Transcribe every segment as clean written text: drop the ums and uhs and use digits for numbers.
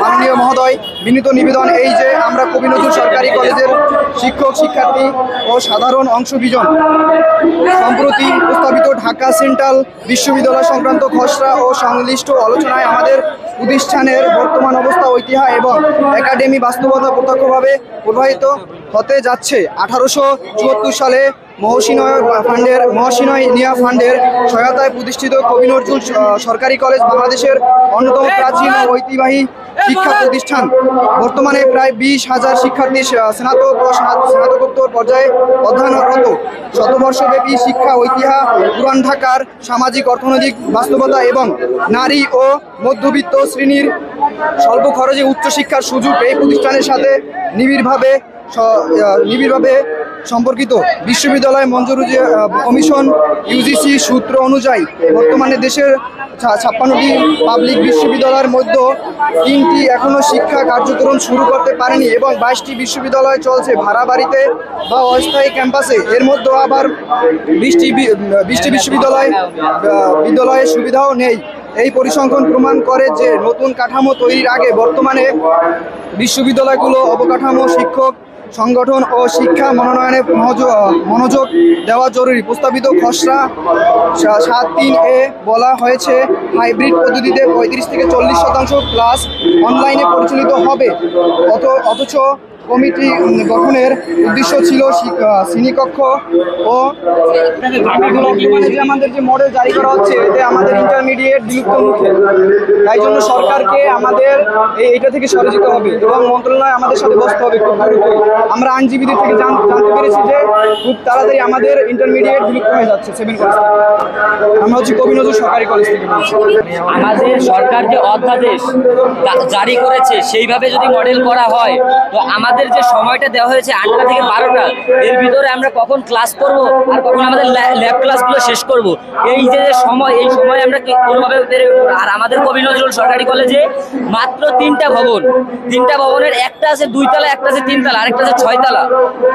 মাননীয় মহোদয়, বিনীত নিবেদন এই যে আমরা কবি নজরুল সরকারি কলেজের শিক্ষক শিক্ষার্থী ও সাধারণ অংশবিজন সম্প্রতি প্রস্তাবিত ঢাকা সেন্ট্রাল বিশ্ববিদ্যালয় সংক্রান্ত খসড়া ও সংশ্লিষ্ট আলোচনায় আমাদের প্রতিষ্ঠানের বর্তমান অবস্থা, ঐতিহ্য এবং একাডেমি বাস্তবতা প্রত্যক্ষভাবে প্রবাহিত হতে যাচ্ছে। 1874 সালে মহসিনয় নিয়া ফান্ডের সহায়তায় প্রতিষ্ঠিত কবি নজরুল সরকারি কলেজ বাংলাদেশের অন্যতম প্রাচীন ও ঐতিহ্যবাহী শিক্ষা প্রতিষ্ঠান। বর্তমানে প্রায় 20,000 শিক্ষার্থী স্নাতক ও স্নাতকোত্তর পর্যায়ে অধ্যয়নরত। শতবর্ষব্যাপী শিক্ষা ঐতিহ্য, পুরান ঢাকার সামাজিক অর্থনৈতিক বাস্তবতা এবং নারী ও মধ্যবিত্ত শ্রেণীর স্বল্প খরচে উচ্চশিক্ষার সুযোগ এই প্রতিষ্ঠানের সাথে নিবিড়ভাবে সম্পর্কিত। বিশ্ববিদ্যালয় মঞ্জুরি কমিশন ইউজিসি সূত্র অনুযায়ী বর্তমানে দেশের 56টি পাবলিক বিশ্ববিদ্যালয়ের মধ্যে 3টি এখনও শিক্ষা কার্যক্রম শুরু করতে পারেনি এবং 22টি বিশ্ববিদ্যালয় চলছে ভাড়া বাড়িতে বা অস্থায়ী ক্যাম্পাসে। এর মধ্যে আবার 20টি বিদ্যালয়ের সুবিধাও নেই। এই পরিসংখ্যান প্রমাণ করে যে নতুন কাঠামো তৈরির আগে বর্তমানে বিশ্ববিদ্যালয়গুলো অবকাঠামো, শিক্ষক সংগঠন ও শিক্ষা মনোনয়নে মনোযোগ দেওয়া জরুরি। প্রস্তাবিত খসড়া 7.3 বলা হয়েছে হাইব্রিড পদ্ধতিতে 35 থেকে 40% ক্লাস অনলাইনে পরিচালিত হবে। অথচ কমিটি গঠনের উদ্দেশ্য ছিল শ্রেণীকক্ষ ও আমাদের যে মডেল জারি করা হচ্ছে এতে আমাদের ইন্টারমিডিয়েট বিলুপ্ত মুখে। তাই জন্য সরকারকে আমাদের এইটা থেকে সরে যেতে হবে এবং মন্ত্রণালয় আমাদের সাথে বসতে হবে খুব দ্রুতই। আমরা আইনজীবীদের থেকে জানতে পেরেছি যে খুব তাড়াতাড়ি আমাদের ইন্টারমিডিয়েট বিলুপ্ত হয়ে যাচ্ছে 7 কলেজ থেকে। আমরা হচ্ছে কবি নজরুল সরকারি কলেজ থেকে বলছি। আমাদের সরকার যে অধ্যাদেশ জারি করেছে সেইভাবে যদি মডেল করা হয় তো আমাদের যে সময়টা দেওয়া হয়েছে 8টা থেকে 12টা, এর ভিতরে আমরা কখন ক্লাস করব আর কখন আমাদের ল্যাব ক্লাসগুলো শেষ করব, এই যে সময়, এই সময় আমরা কোনোভাবে। আর আমাদের কবি নজরুল সরকারি কলেজে মাত্র 3টা ভবন, 3টা ভবনের একটা আছে 2 তলা, একটা আছে 3 তলা, আরেকটা আছে 6 তলা।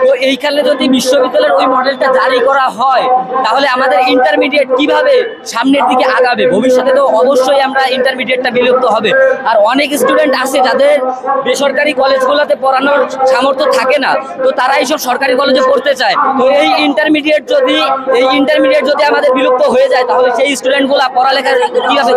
তো এইখানে যদি বিশ্ববিদ্যালয়ের ওই মডেলটা জারি করা হয় তাহলে আমাদের ইন্টারমিডিয়েট কিভাবে সামনের দিকে আগাবে? ভবিষ্যতে তো অবশ্যই আমরা ইন্টারমিডিয়েটটা বিলুপ্ত হবে। আর অনেক স্টুডেন্ট আছে যাদের বেসরকারি কলেজগুলোতে পড়ানোর সামর্থ্য থাকে না, তো তারা এইসব সরকারি কলেজে পড়তে চায়। তো এই ইন্টারমিডিয়েট যদি আমাদের বিলুপ্ত হয়ে যায় তাহলে সেই স্টুডেন্টগুলো পড়ালেখা কিভাবে